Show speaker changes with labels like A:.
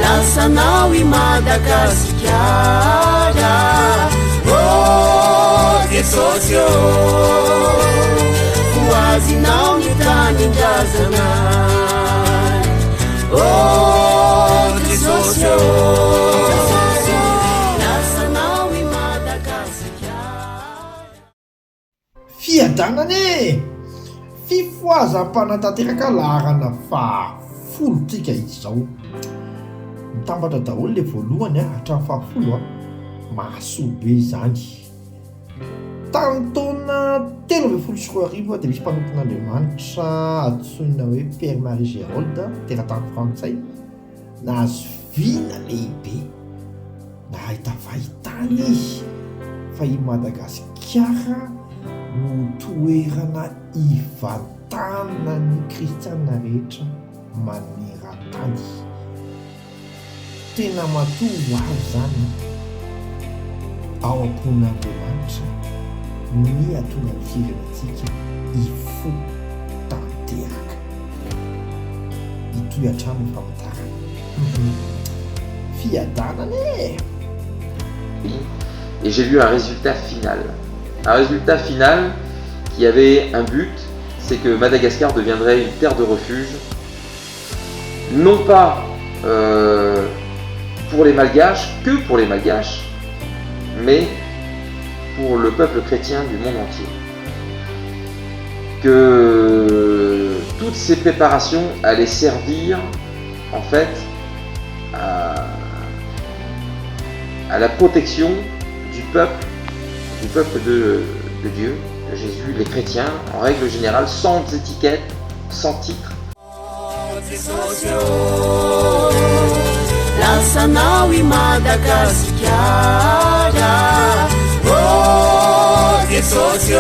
A: Lasanao I Madagasikara, oh Jesosy hoazinao ny tanindrazanay, oh Jesosy lasanao I Madagasikara.
B: Fiadanane fifoazam-panatanteraka laharana fahafolotsika izy zao mitambatra daholo le voalohany hatramin'ny fahafolo mahasoa be zany. Tamin'ny taona 13 dia misy mpanompon'Andriamanitra antsoina hoe Père Marie Gérauld teratany frantsay nahazo vina lehibe nahita fahitana izy fa I Madagasikara no toerana ivantana ny kristiana rehetra maneran-tany. Tena matoa avy zany ao am-pon'Andriamanitra ny atonga ny firenentsika ifo tanteraka itoy hatramy famantarana fiadanane.
C: Et j'ai vu un résultat final. Un résultat final qui avait un but, c'est que Madagascar deviendrait une terre de refuge, non pas pour les Malgaches, que pour les Malgaches, mais pour le peuple chrétien du monde entier. Que toutes ces préparations allaient servir en fait à la protection du peuple de Dieu, de Jésus, les chrétiens en règle générale, sans étiquette, sans titre.
A: Lasanao I Madagasikara, oh Jesosy